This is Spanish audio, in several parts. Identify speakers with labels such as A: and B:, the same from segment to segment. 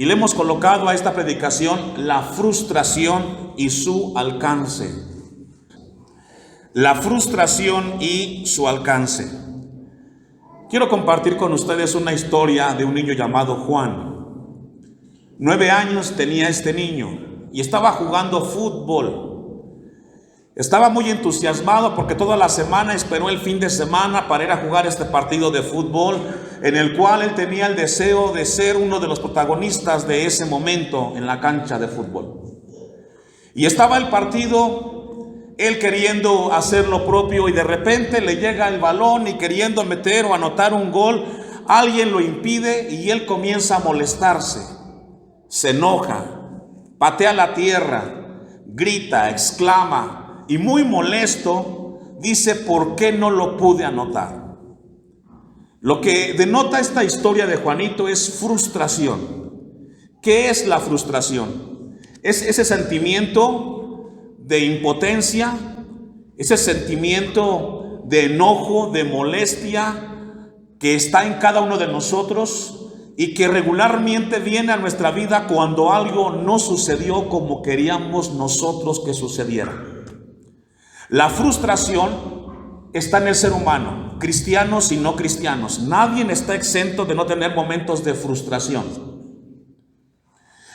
A: Y le hemos colocado a esta predicación la frustración y su alcance. La frustración y su alcance. Quiero compartir con ustedes una historia de un niño llamado Juan. 9 años tenía este niño y estaba jugando fútbol. Estaba muy entusiasmado porque toda la semana esperó el fin de semana para ir a jugar este partido de fútbol, en el cual él tenía el deseo de ser uno de los protagonistas de ese momento en la cancha de fútbol. Y estaba el partido, él queriendo hacer lo propio, y de repente le llega el balón y queriendo meter o anotar un gol, alguien lo impide y él comienza a molestarse, se enoja, patea la tierra, grita, exclama, y muy molesto dice: ¿por qué no lo pude anotar? Lo que denota esta historia de Juanito es frustración. ¿Qué es la frustración? Es ese sentimiento de impotencia, ese sentimiento de enojo, de molestia que está en cada uno de nosotros y que regularmente viene a nuestra vida cuando algo no sucedió como queríamos nosotros que sucediera. La frustración está en el ser humano, cristianos y no cristianos. Nadie está exento de no tener momentos de frustración.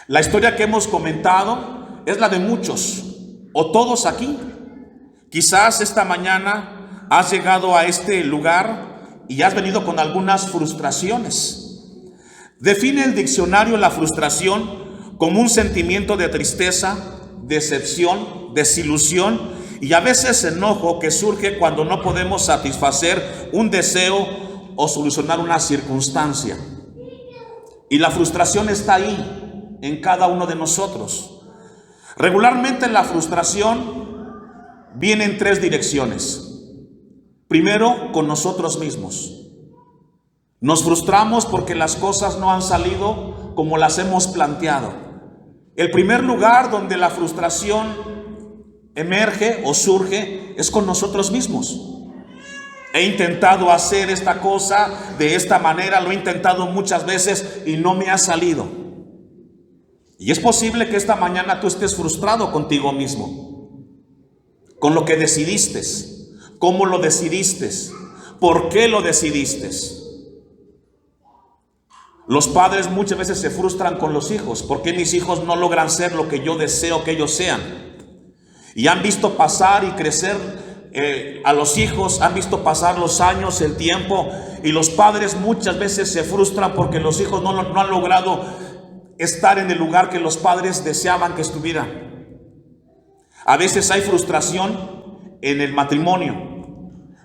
A: La historia que hemos comentado es la de muchos, o todos aquí. Quizás esta mañana has llegado a este lugar y has venido con algunas frustraciones. Define el diccionario la frustración como un sentimiento de tristeza, decepción, desilusión y a veces enojo que surge cuando no podemos satisfacer un deseo o solucionar una circunstancia. Y la frustración está ahí, en cada uno de nosotros. Regularmente la frustración viene en 3 direcciones. Primero, con nosotros mismos. Nos frustramos porque las cosas no han salido como las hemos planteado. El primer lugar donde la frustración emerge o surge es con nosotros mismos. He intentado hacer esta cosa de esta manera, lo he intentado muchas veces y no me ha salido. Y es posible que esta mañana tú estés frustrado contigo mismo, con lo que decidiste, cómo lo decidiste, por qué lo decidiste. Los padres muchas veces se frustran con los hijos. ¿Por qué mis hijos no logran ser lo que yo deseo que ellos sean? Y han visto pasar y crecer a los hijos, han visto pasar los años, el tiempo, y los padres muchas veces se frustran porque los hijos no han logrado estar en el lugar que los padres deseaban que estuvieran. A veces hay frustración en el matrimonio.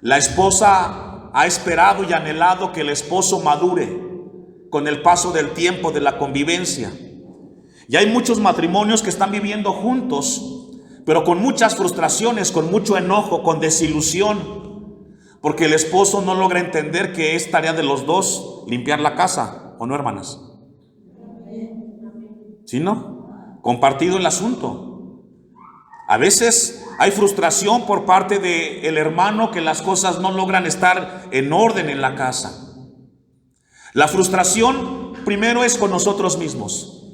A: La esposa ha esperado y anhelado que el esposo madure con el paso del tiempo, de la convivencia. Y hay muchos matrimonios que están viviendo juntos, pero con muchas frustraciones, con mucho enojo, con desilusión, porque el esposo no logra entender que es tarea de los dos limpiar la casa, ¿o no, hermanas? ¿Sí, no? Compartido el asunto. A veces hay frustración por parte del hermano que las cosas no logran estar en orden en la casa. La frustración primero es con nosotros mismos.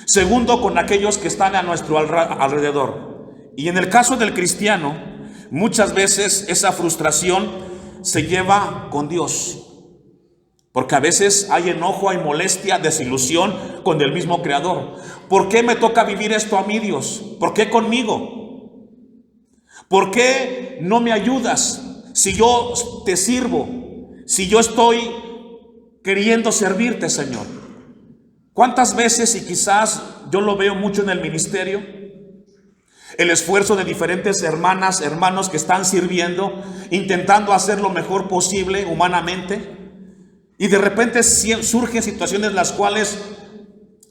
A: Segundo, con aquellos que están a nuestro alrededor. Y en el caso del cristiano, muchas veces esa frustración se lleva con Dios. Porque a veces hay enojo, hay molestia, desilusión con el mismo Creador. ¿Por qué me toca vivir esto a mí, Dios? ¿Por qué conmigo? ¿Por qué no me ayudas si yo te sirvo? Si yo estoy queriendo servirte, Señor. ¿Cuántas veces, y quizás yo lo veo mucho en el ministerio, el esfuerzo de diferentes hermanas, hermanos que están sirviendo, intentando hacer lo mejor posible humanamente, y de repente surgen situaciones las cuales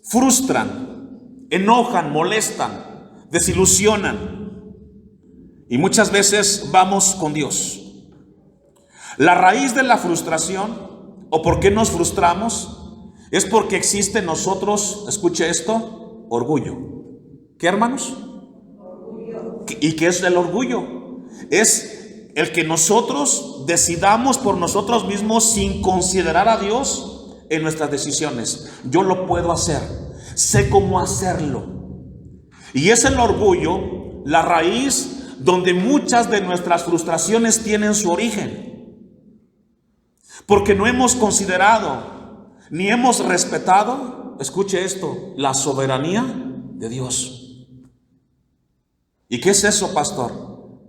A: frustran, enojan, molestan, desilusionan, y muchas veces vamos con Dios. La raíz de la frustración, o por qué nos frustramos, es porque existe en nosotros, escuche esto, orgullo. ¿Qué, hermanos? ¿Y qué es el orgullo? Es el que nosotros decidamos por nosotros mismos sin considerar a Dios en nuestras decisiones. Yo lo puedo hacer. sé cómo hacerlo. Y es el orgullo la raíz donde muchas de nuestras frustraciones tienen su origen. Porque no hemos considerado ni hemos respetado, escuche esto, la soberanía de Dios. ¿Y qué es eso, pastor?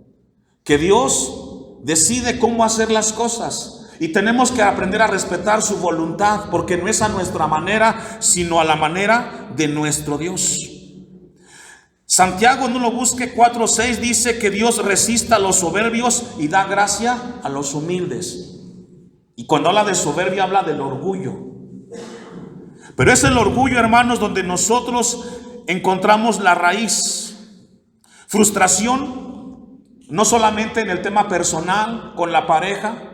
A: Que Dios decide cómo hacer las cosas. Y tenemos que aprender a respetar su voluntad, porque no es a nuestra manera, sino a la manera de nuestro Dios. Santiago, no lo busque, 4:6 dice que Dios resista a los soberbios y da gracia a los humildes. Y cuando habla de soberbia, habla del orgullo. Pero es el orgullo, hermanos, donde nosotros encontramos la raíz. Frustración, no solamente en el tema personal, con la pareja.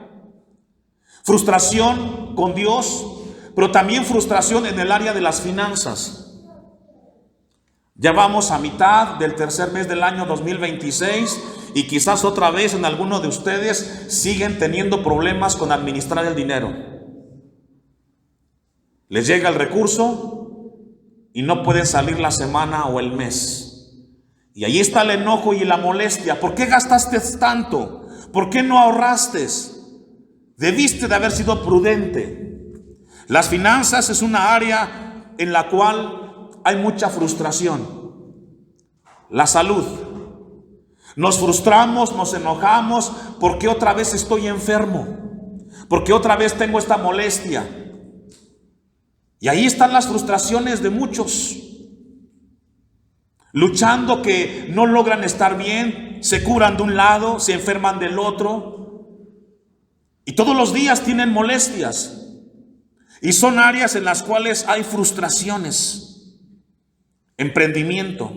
A: Frustración con Dios, pero también frustración en el área de las finanzas. Ya vamos a mitad del tercer mes del año 2026 y quizás otra vez en alguno de ustedes siguen teniendo problemas con administrar el dinero. Les llega el recurso y no pueden salir la semana o el mes. Y ahí está el enojo y la molestia. ¿Por qué gastaste tanto? ¿Por qué no ahorraste? Debiste de haber sido prudente. Las finanzas es una área en la cual hay mucha frustración. La salud. Nos frustramos, nos enojamos porque otra vez estoy enfermo, porque otra vez tengo esta molestia. Y ahí están las frustraciones de muchos, luchando que no logran estar bien, se curan de un lado, se enferman del otro. Y todos los días tienen molestias. Y son áreas en las cuales hay frustraciones. Emprendimiento.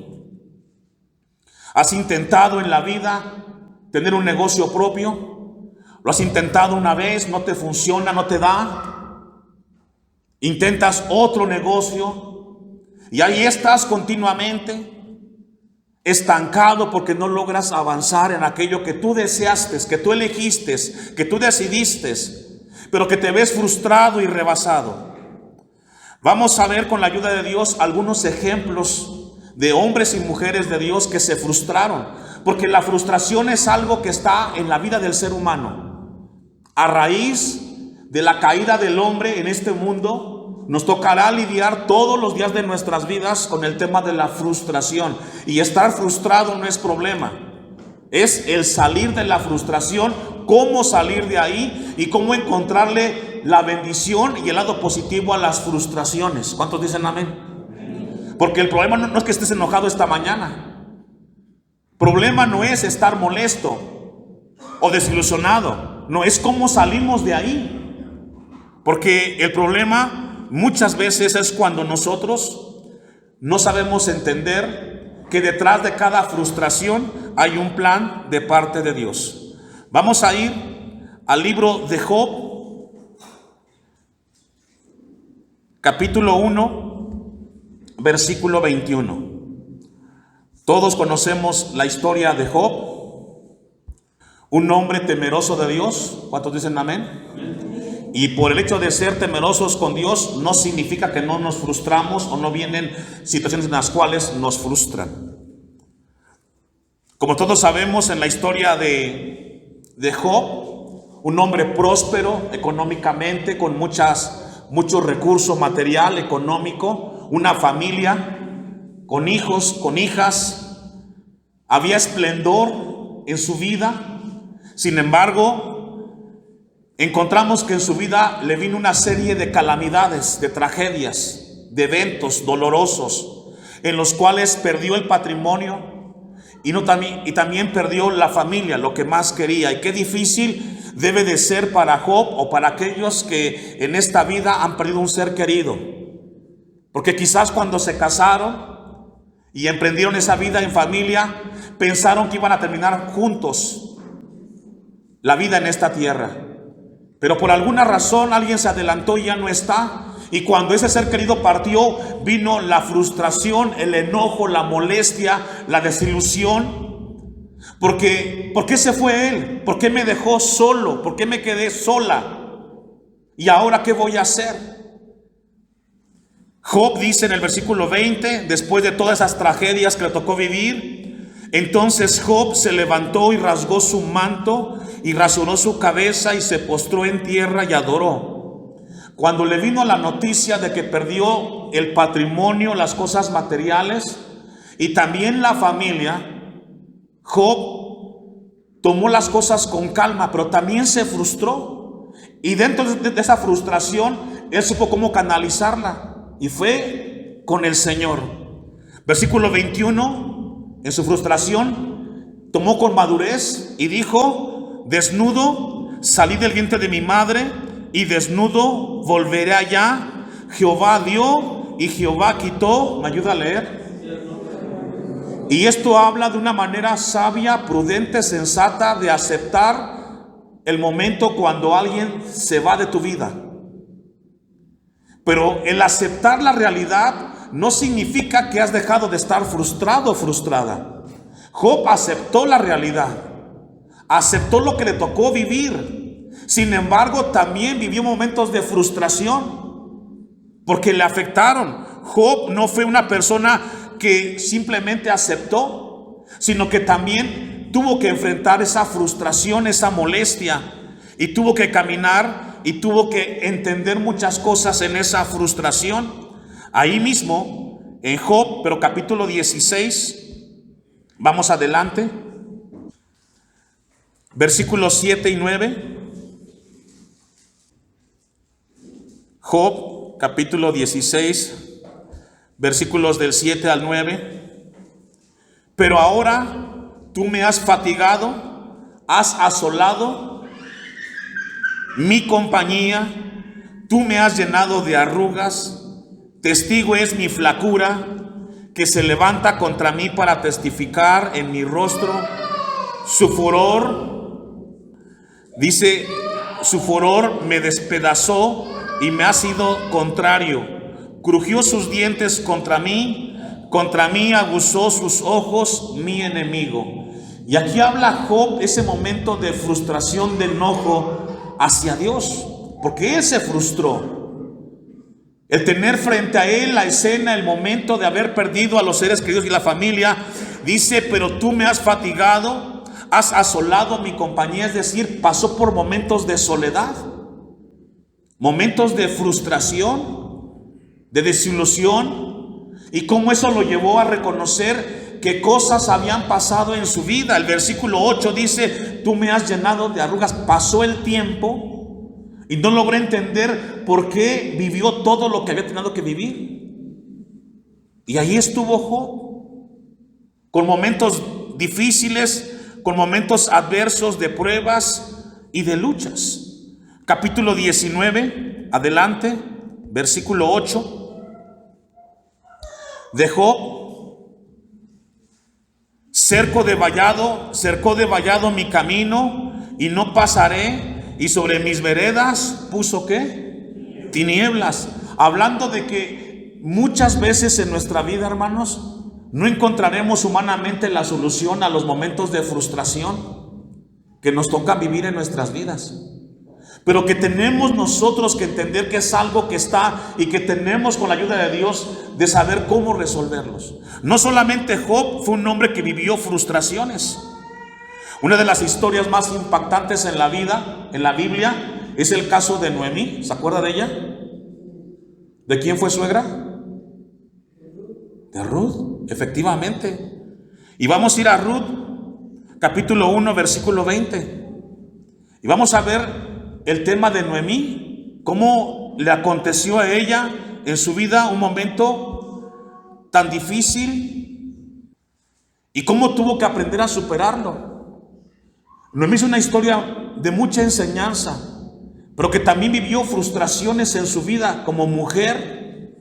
A: ¿Has intentado en la vida tener un negocio propio? ¿Lo has intentado una vez? ¿No te funciona? ¿No te da? Intentas otro negocio y ahí estás continuamente estancado porque no logras avanzar en aquello que tú deseaste, que tú elegiste, que tú decidiste, pero que te ves frustrado y rebasado. Vamos a ver con la ayuda de Dios algunos ejemplos de hombres y mujeres de Dios que se frustraron, porque la frustración es algo que está en la vida del ser humano. A raíz de la caída del hombre en este mundo, nos tocará lidiar todos los días de nuestras vidas con el tema de la frustración. Y estar frustrado no es problema. Es el salir de la frustración, cómo salir de ahí y cómo encontrarle la bendición y el lado positivo a las frustraciones. ¿Cuántos dicen amén? Porque el problema no es que estés enojado esta mañana. El problema no es estar molesto o desilusionado. No, es cómo salimos de ahí. Porque el problema muchas veces es cuando nosotros no sabemos entender que detrás de cada frustración hay un plan de parte de Dios. Vamos a ir al libro de Job, capítulo 1, versículo 21. Todos conocemos la historia de Job, un hombre temeroso de Dios. ¿Cuántos dicen amén? Y por el hecho de ser temerosos con Dios no significa que no nos frustramos o no vienen situaciones en las cuales nos frustran. Como todos sabemos, en la historia de Job, un hombre próspero económicamente, con muchos recursos material, económico, una familia, con hijos, con hijas, había esplendor en su vida. Sin embargo, encontramos que en su vida le vino una serie de calamidades, de tragedias, de eventos dolorosos, en los cuales perdió el patrimonio y también perdió la familia, lo que más quería. Y qué difícil debe de ser para Job o para aquellos que en esta vida han perdido un ser querido. Porque quizás cuando se casaron y emprendieron esa vida en familia, pensaron que iban a terminar juntos la vida en esta tierra. Pero por alguna razón alguien se adelantó y ya no está. Y cuando ese ser querido partió, vino la frustración, el enojo, la molestia, la desilusión. ¿Por qué se fue él? ¿Por qué me dejó solo? ¿Por qué me quedé sola? ¿Y ahora qué voy a hacer? Job dice en el versículo 20, después de todas esas tragedias que le tocó vivir, entonces Job se levantó y rasgó su manto y rasuró su cabeza y se postró en tierra y adoró. Cuando le vino la noticia de que perdió el patrimonio, las cosas materiales y también la familia, Job tomó las cosas con calma, pero también se frustró. Y dentro de esa frustración, él supo cómo canalizarla. Y fue con el Señor. Versículo 21, en su frustración, tomó con madurez y dijo: desnudo salí del vientre de mi madre, y desnudo volveré allá. Jehová dio y Jehová quitó. ¿Me ayuda a leer? Y esto habla de una manera sabia, prudente, sensata, de aceptar el momento cuando alguien se va de tu vida. Pero el aceptar la realidad no significa que has dejado de estar frustrado o frustrada. Job aceptó la realidad, aceptó lo que le tocó vivir. Sin embargo, también vivió momentos de frustración porque le afectaron. Job no fue una persona que simplemente aceptó, sino que también tuvo que enfrentar esa frustración, esa molestia, y tuvo que caminar y tuvo que entender muchas cosas en esa frustración. Ahí mismo, en Job, pero capítulo 16, vamos adelante, versículos 7 y 9. Job, capítulo 16, versículos del 7 al 9. Pero ahora tú me has fatigado, has asolado mi compañía, tú me has llenado de arrugas, testigo es mi flacura, que se levanta contra mí para testificar en mi rostro. Su furor, dice, su furor me despedazó y me ha sido contrario. Crujió sus dientes contra mí aguzó sus ojos mi enemigo. Y aquí habla Job ese momento de frustración, de enojo hacia Dios, porque él se frustró. El tener frente a él la escena, el momento de haber perdido a los seres queridos y la familia, dice: pero tú me has fatigado, has asolado mi compañía. Es decir, pasó por momentos de soledad, momentos de frustración, de desilusión, y cómo eso lo llevó a reconocer que cosas habían pasado en su vida. El versículo 8 dice: tú me has llenado de arrugas. Pasó el tiempo y no logré entender por qué vivió todo lo que había tenido que vivir. Y ahí estuvo Job, con momentos difíciles, con momentos adversos, de pruebas y de luchas. Capítulo 19, adelante, versículo 8 de Job. Cercó de vallado mi camino y no pasaré, y sobre mis veredas puso ¿qué? Tinieblas. Hablando de que muchas veces en nuestra vida, hermanos, no encontraremos humanamente la solución a los momentos de frustración que nos toca vivir en nuestras vidas, pero que tenemos nosotros que entender que es algo que está y que tenemos, con la ayuda de Dios, de saber cómo resolverlos. No solamente Job fue un hombre que vivió frustraciones. Una de las historias más impactantes en la vida, en la Biblia, es el caso de Noemí. ¿Se acuerda de ella? ¿De quién fue suegra? De Ruth, efectivamente. Y vamos a ir a Ruth, capítulo 1, versículo 20. Y vamos a ver el tema de Noemí, cómo le aconteció a ella en su vida un momento tan difícil y cómo tuvo que aprender a superarlo. Noemí es una historia de mucha enseñanza, pero que también vivió frustraciones en su vida como mujer.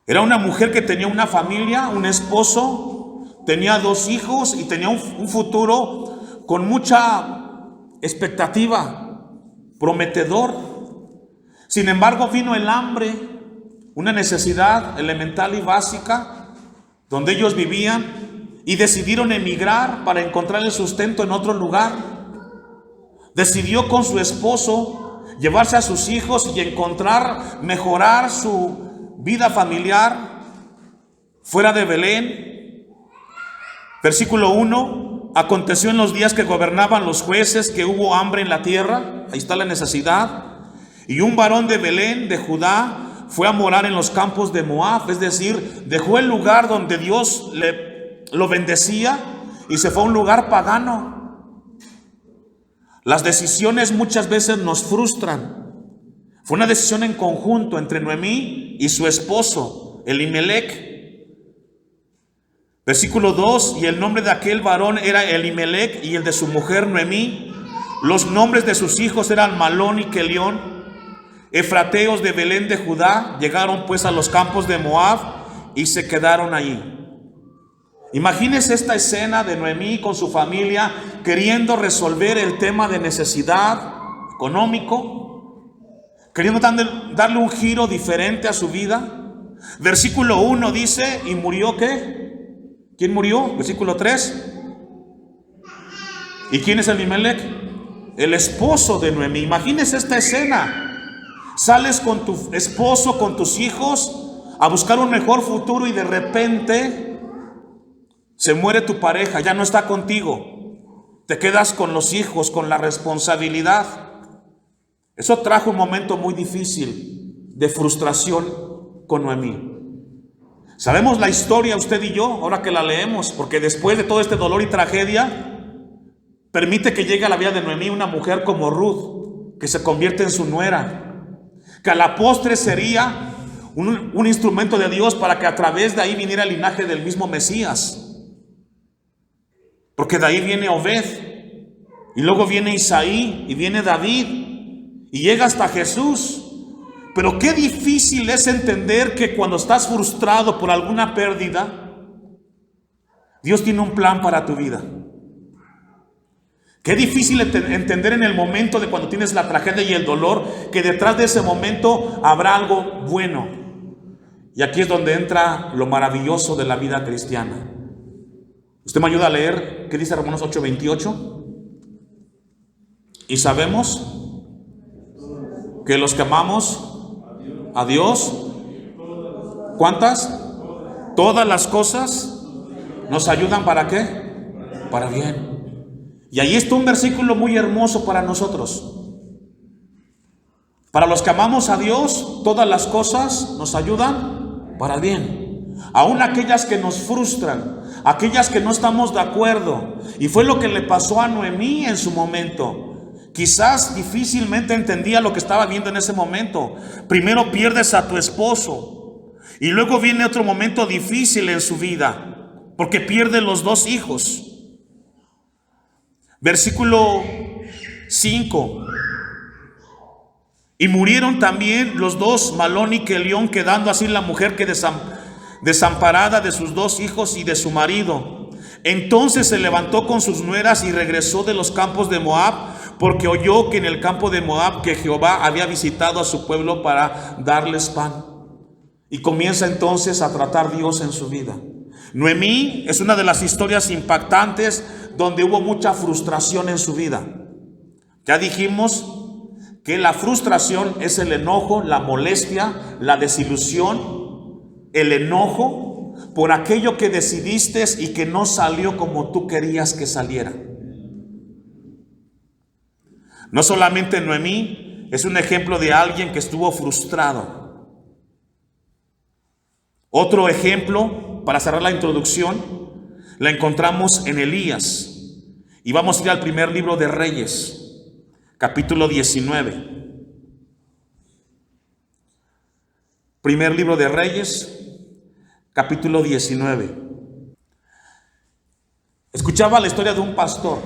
A: Era una mujer que tenía una familia, un esposo, tenía 2 hijos y tenía un futuro con mucha expectativa, prometedor. Sin embargo, vino el hambre, una necesidad elemental y básica donde ellos vivían, y decidieron emigrar para encontrar el sustento en otro lugar. Decidió con su esposo llevarse a sus hijos y mejorar su vida familiar fuera de Belén. Versículo 1, aconteció en los días que gobernaban los jueces que hubo hambre en la tierra, ahí está la necesidad, y un varón de Belén, de Judá, fue a morar en los campos de Moab, es decir, dejó el lugar donde Dios lo bendecía y se fue a un lugar pagano. Las decisiones muchas veces nos frustran. Fue una decisión en conjunto entre Noemí y su esposo, Elimelec. Versículo 2, y el nombre de aquel varón era Elimelec y el de su mujer Noemí. Los nombres de sus hijos eran Malón y Kelión, efrateos de Belén de Judá. Llegaron pues a los campos de Moab y se quedaron allí. Imagínese esta escena de Noemí con su familia queriendo resolver el tema de necesidad económico, queriendo darle un giro diferente a su vida. Versículo 1 dice, ¿y murió qué? ¿Quién murió? Versículo 3. ¿Y quién es Elimelec? El esposo de Noemí. Imagínese esta escena. Sales con tu esposo, con tus hijos, a buscar un mejor futuro y de repente se muere tu pareja, ya no está contigo. Te quedas con los hijos, con la responsabilidad. Eso trajo un momento muy difícil de frustración con Noemí. Sabemos la historia usted y yo, ahora que la leemos, porque después de todo este dolor y tragedia, permite que llegue a la vida de Noemí una mujer como Ruth, que se convierte en su nuera, que a la postre sería un instrumento de Dios para que a través de ahí viniera el linaje del mismo Mesías. Porque de ahí viene Obed, y luego viene Isaí, y viene David, y llega hasta Jesús. Pero qué difícil es entender que cuando estás frustrado por alguna pérdida, Dios tiene un plan para tu vida. Qué difícil entender en el momento de cuando tienes la tragedia y el dolor, que detrás de ese momento habrá algo bueno. Y aquí es donde entra lo maravilloso de la vida cristiana. ¿Usted me ayuda a leer qué dice Romanos 8:28? Y sabemos que los que amamos a Dios, ¿cuántas? Todas las cosas nos ayudan ¿para qué? Para bien. Y ahí está un versículo muy hermoso para nosotros. Para los que amamos a Dios, todas las cosas nos ayudan para bien. Aún aquellas que nos frustran, aquellas que no estamos de acuerdo. Y fue lo que le pasó a Noemí en su momento. Quizás difícilmente entendía lo que estaba viendo en ese momento. Primero pierdes a tu esposo y luego viene otro momento difícil en su vida, porque pierde los dos hijos. Versículo 5. Y murieron también los dos, Malón y Kelión, quedando así la mujer que desamparada de sus dos hijos y de su marido. Entonces se levantó con sus nueras y regresó de los campos de Moab, porque oyó que en el campo de Moab que Jehová había visitado a su pueblo para darles pan. Y comienza entonces a tratar Dios en su vida. Noemí es una de las historias impactantes donde hubo mucha frustración en su vida. Ya dijimos que la frustración es el enojo, la molestia, la desilusión, el enojo por aquello que decidiste y que no salió como tú querías que saliera. No solamente Noemí es un ejemplo de alguien que estuvo frustrado. Otro ejemplo, para cerrar la introducción, la encontramos en Elías. Y vamos a ir al primer libro de Reyes, capítulo 19. Primer libro de Reyes, capítulo 19. Escuchaba la historia de un pastor,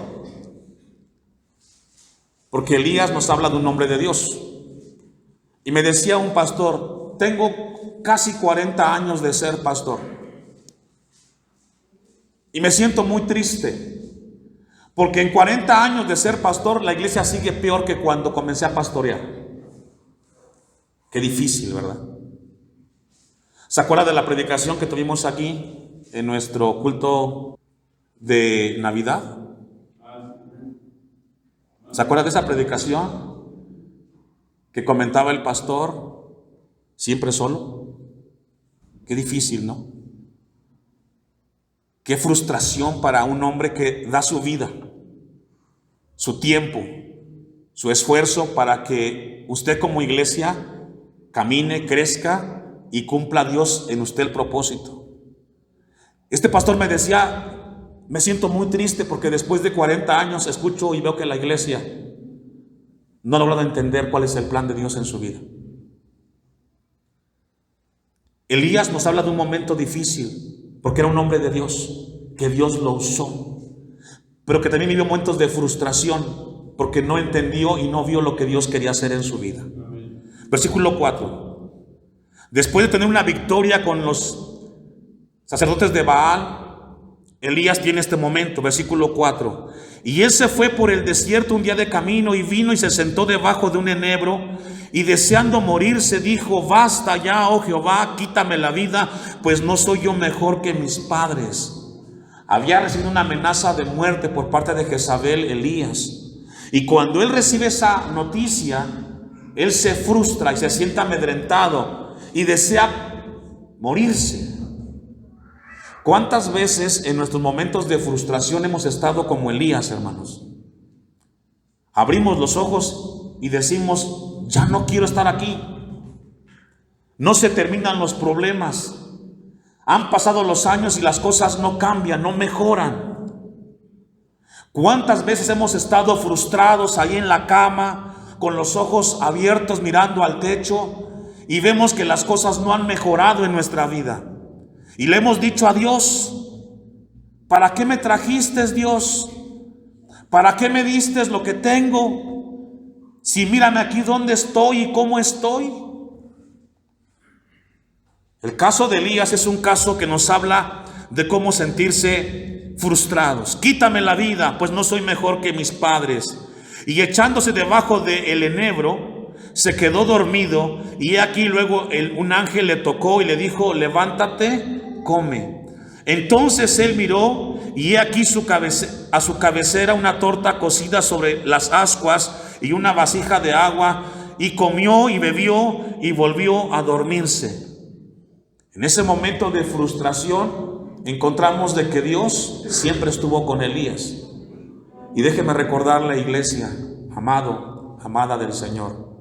A: porque Elías nos habla de un hombre de Dios. Y me decía un pastor, tengo casi 40 años de ser pastor. Y me siento muy triste, porque en 40 años de ser pastor, la iglesia sigue peor que cuando comencé a pastorear. Qué difícil, ¿verdad? ¿Se acuerda de la predicación que tuvimos aquí en nuestro culto de Navidad? ¿Se acuerda de esa predicación que comentaba el pastor siempre solo? Qué difícil, ¿no? Qué frustración para un hombre que da su vida, su tiempo, su esfuerzo para que usted como iglesia camine, crezca y cumpla Dios en usted el propósito. Este pastor me decía, me siento muy triste porque después de 40 años escucho y veo que la iglesia no ha logrado entender cuál es el plan de Dios en su vida. Elías nos habla de un momento difícil porque era un hombre de Dios, que Dios lo usó, pero que también vivió momentos de frustración porque no entendió y no vio lo que Dios quería hacer en su vida. Versículo 4. Después de tener una victoria con los sacerdotes de Baal, Elías tiene este momento, versículo 4. Y él se fue por el desierto un día de camino y vino y se sentó debajo de un enebro y deseando morirse dijo: basta ya, oh Jehová, quítame la vida, pues no soy yo mejor que mis padres. Había recibido una amenaza de muerte por parte de Jezabel, Elías. Y cuando él recibe esa noticia, él se frustra y se siente amedrentado y desea morirse. ¿Cuántas veces en nuestros momentos de frustración hemos estado como Elías, hermanos? Abrimos los ojos y decimos: ya no quiero estar aquí. No se terminan los problemas. Han pasado los años y las cosas no cambian, no mejoran. ¿Cuántas veces hemos estado frustrados ahí en la cama, con los ojos abiertos mirando al techo, y vemos que las cosas no han mejorado en nuestra vida? Y le hemos dicho a Dios: ¿para qué me trajiste, Dios? ¿Para qué me diste lo que tengo? Si mírame aquí dónde estoy y cómo estoy. El caso de Elías es un caso que nos habla de cómo sentirse frustrados. Quítame la vida, pues no soy mejor que mis padres. Y echándose debajo del enebro, se quedó dormido, y aquí luego un ángel le tocó y le dijo: levántate, come. Entonces él miró, y he aquí a su cabecera una torta cocida sobre las ascuas y una vasija de agua, y comió y bebió y volvió a dormirse. En ese momento de frustración encontramos de que Dios siempre estuvo con Elías. Y déjeme recordarle, iglesia, amado, amada del Señor,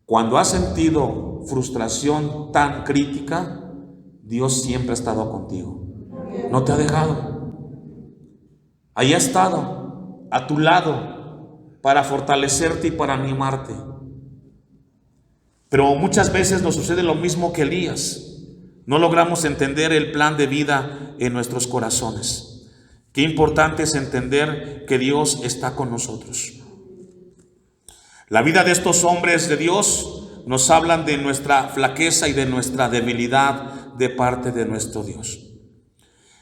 A: cuando has sentido frustración tan crítica, Dios siempre ha estado contigo. No te ha dejado. Ahí ha estado, a tu lado, para fortalecerte y para animarte. Pero muchas veces nos sucede lo mismo que Elías. No logramos entender el plan de vida en nuestros corazones. Qué importante es entender que Dios está con nosotros. La vida de estos hombres de Dios nos hablan de nuestra flaqueza y de nuestra debilidad de parte de nuestro Dios.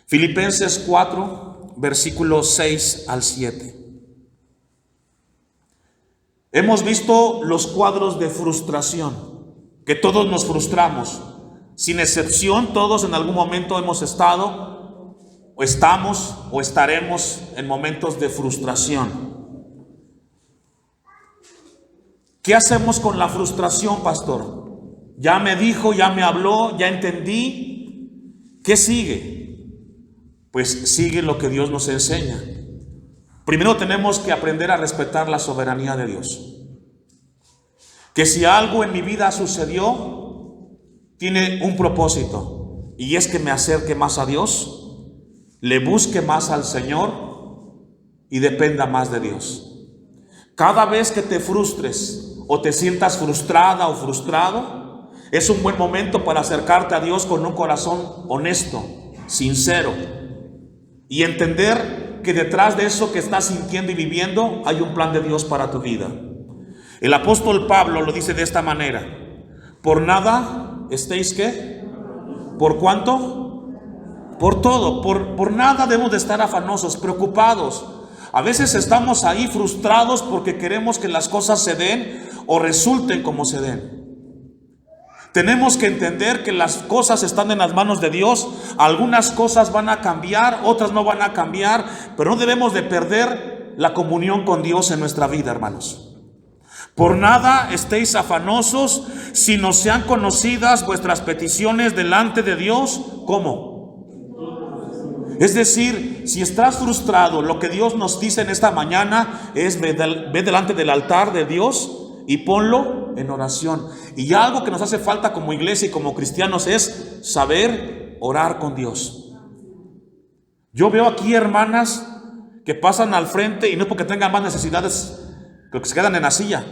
A: Filipenses 4, versículos 6 al 7. Hemos visto los cuadros de frustración, que todos nos frustramos. Sin excepción, todos en algún momento hemos estado, o estamos, o estaremos en momentos de frustración. ¿Qué hacemos con la frustración, pastor? Ya me dijo, ya me habló, ya entendí. ¿Qué sigue? Pues sigue lo que Dios nos enseña. Primero tenemos que aprender a respetar la soberanía de Dios. Que si algo en mi vida sucedió, tiene un propósito, y es que me acerque más a Dios, le busque más al Señor y dependa más de Dios. Cada vez que te frustres o te sientas frustrada o frustrado, es un buen momento para acercarte a Dios con un corazón honesto, sincero, y entender que detrás de eso que estás sintiendo y viviendo hay un plan de Dios para tu vida. El apóstol Pablo lo dice de esta manera: por nada estéis, ¿qué? ¿Por cuánto? Por todo, por nada debemos de estar afanosos, preocupados. A veces estamos ahí frustrados porque queremos que las cosas se den o resulten como se den. Tenemos que entender que las cosas están en las manos de Dios. Algunas cosas van a cambiar, otras no van a cambiar, pero no debemos de perder la comunión con Dios en nuestra vida, hermanos. Por nada estéis afanosos, sino sean conocidas vuestras peticiones delante de Dios. ¿Cómo? Es decir, si estás frustrado, lo que Dios nos dice en esta mañana es: ve delante del altar de Dios y ponlo en oración. Y algo que nos hace falta como iglesia y como cristianos es saber orar con Dios. Yo veo aquí hermanas que pasan al frente, y no es porque tengan más necesidades que se quedan en la silla,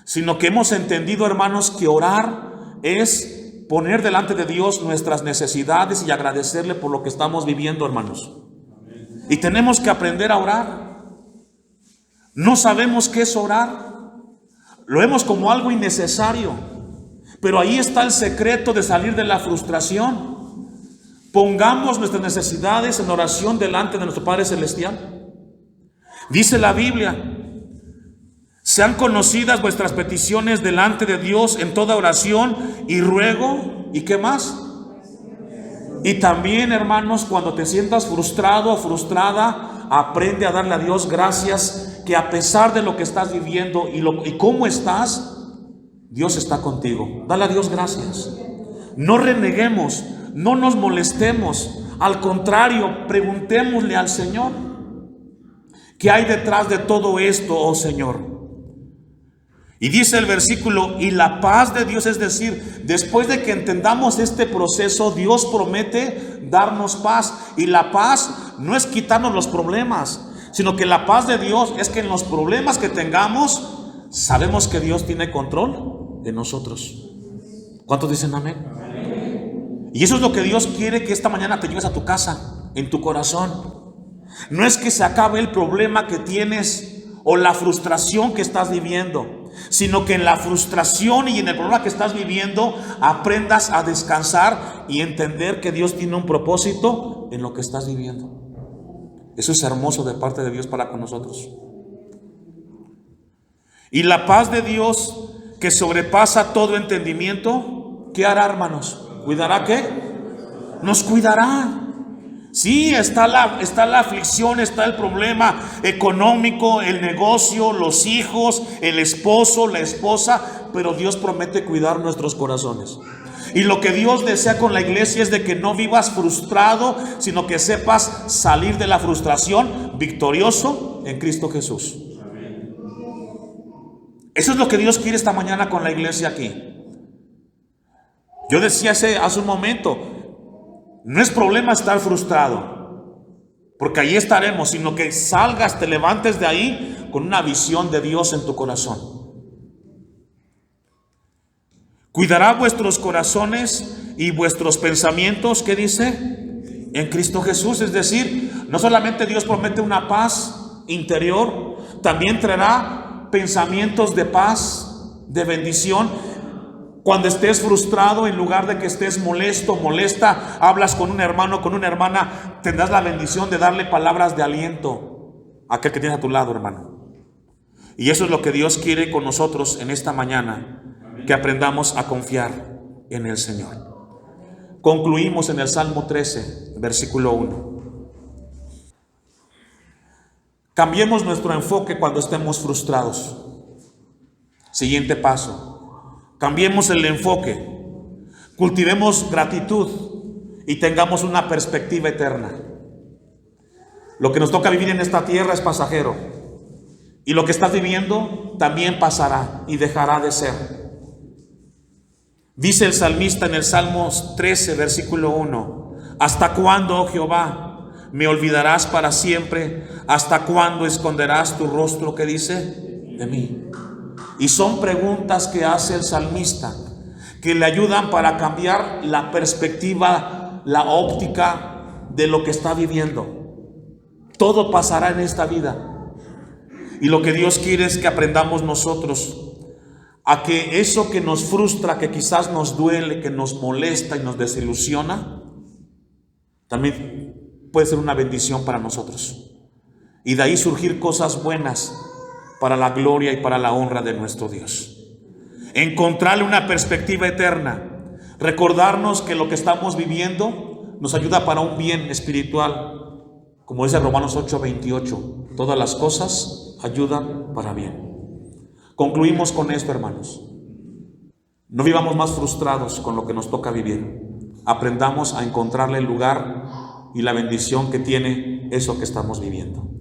A: sino que hemos entendido, hermanos, que orar es poner delante de Dios nuestras necesidades y agradecerle por lo que estamos viviendo, hermanos. Y tenemos que aprender a orar. No sabemos qué es orar. Lo vemos como algo innecesario. Pero ahí está el secreto de salir de la frustración. Pongamos nuestras necesidades en oración delante de nuestro Padre Celestial. Dice la Biblia: sean conocidas vuestras peticiones delante de Dios en toda oración y ruego. ¿Y qué más? Y también, hermanos, cuando te sientas frustrado o frustrada, aprende a darle a Dios gracias, que a pesar de lo que estás viviendo y cómo estás, Dios está contigo. Dale a Dios gracias. No reneguemos, no nos molestemos. Al contrario, preguntémosle al Señor: ¿qué hay detrás de todo esto, oh Señor? Y dice el versículo: y la paz de Dios, es decir, después de que entendamos este proceso, Dios promete darnos paz. Y la paz no es quitarnos los problemas, sino que la paz de Dios es que en los problemas que tengamos, sabemos que Dios tiene control de nosotros. ¿Cuántos dicen amén? Amén. Y eso es lo que Dios quiere que esta mañana te lleves a tu casa, en tu corazón. No es que se acabe el problema que tienes o la frustración que estás viviendo, sino que en la frustración y en el problema que estás viviendo aprendas a descansar y entender que Dios tiene un propósito en lo que estás viviendo. Eso es hermoso de parte de Dios para con nosotros. Y la paz de Dios, que sobrepasa todo entendimiento, ¿qué hará, hermanos? ¿Cuidará qué? Nos cuidará. Sí, está la aflicción, está el problema económico, el negocio, los hijos, el esposo, la esposa, pero Dios promete cuidar nuestros corazones. Y lo que Dios desea con la iglesia es de que no vivas frustrado, sino que sepas salir de la frustración victorioso en Cristo Jesús. Eso es lo que Dios quiere esta mañana con la iglesia aquí. Yo decía hace un momento, no es problema estar frustrado, porque ahí estaremos, sino que salgas, te levantes de ahí con una visión de Dios en tu corazón. Cuidará vuestros corazones y vuestros pensamientos, ¿qué dice? En Cristo Jesús. Es decir, no solamente Dios promete una paz interior, también traerá pensamientos de paz, de bendición. Cuando estés frustrado, en lugar de que estés molesto, molesta, hablas con un hermano, con una hermana, tendrás la bendición de darle palabras de aliento a aquel que tienes a tu lado, hermano. Y eso es lo que Dios quiere con nosotros en esta mañana, que aprendamos a confiar en el Señor. Concluimos en el Salmo 13, versículo 1. Cambiemos nuestro enfoque cuando estemos frustrados. Siguiente paso. Cambiemos el enfoque, cultivemos gratitud y tengamos una perspectiva eterna. Lo que nos toca vivir en esta tierra es pasajero, y lo que estás viviendo también pasará y dejará de ser. Dice el salmista en el Salmo 13, versículo 1: ¿hasta cuándo, oh Jehová, me olvidarás para siempre? ¿Hasta cuándo esconderás tu rostro, que dice, de mí? Y son preguntas que hace el salmista, que le ayudan para cambiar la perspectiva, la óptica de lo que está viviendo. Todo pasará en esta vida. Y lo que Dios quiere es que aprendamos nosotros a que eso que nos frustra, que quizás nos duele, que nos molesta y nos desilusiona, también puede ser una bendición para nosotros. Y de ahí surgir cosas buenas para la gloria y para la honra de nuestro Dios. Encontrarle una perspectiva eterna, recordarnos que lo que estamos viviendo nos ayuda para un bien espiritual, como dice Romanos 8:28, todas las cosas ayudan para bien. Concluimos con esto, hermanos. No vivamos más frustrados con lo que nos toca vivir. Aprendamos a encontrarle el lugar y la bendición que tiene eso que estamos viviendo.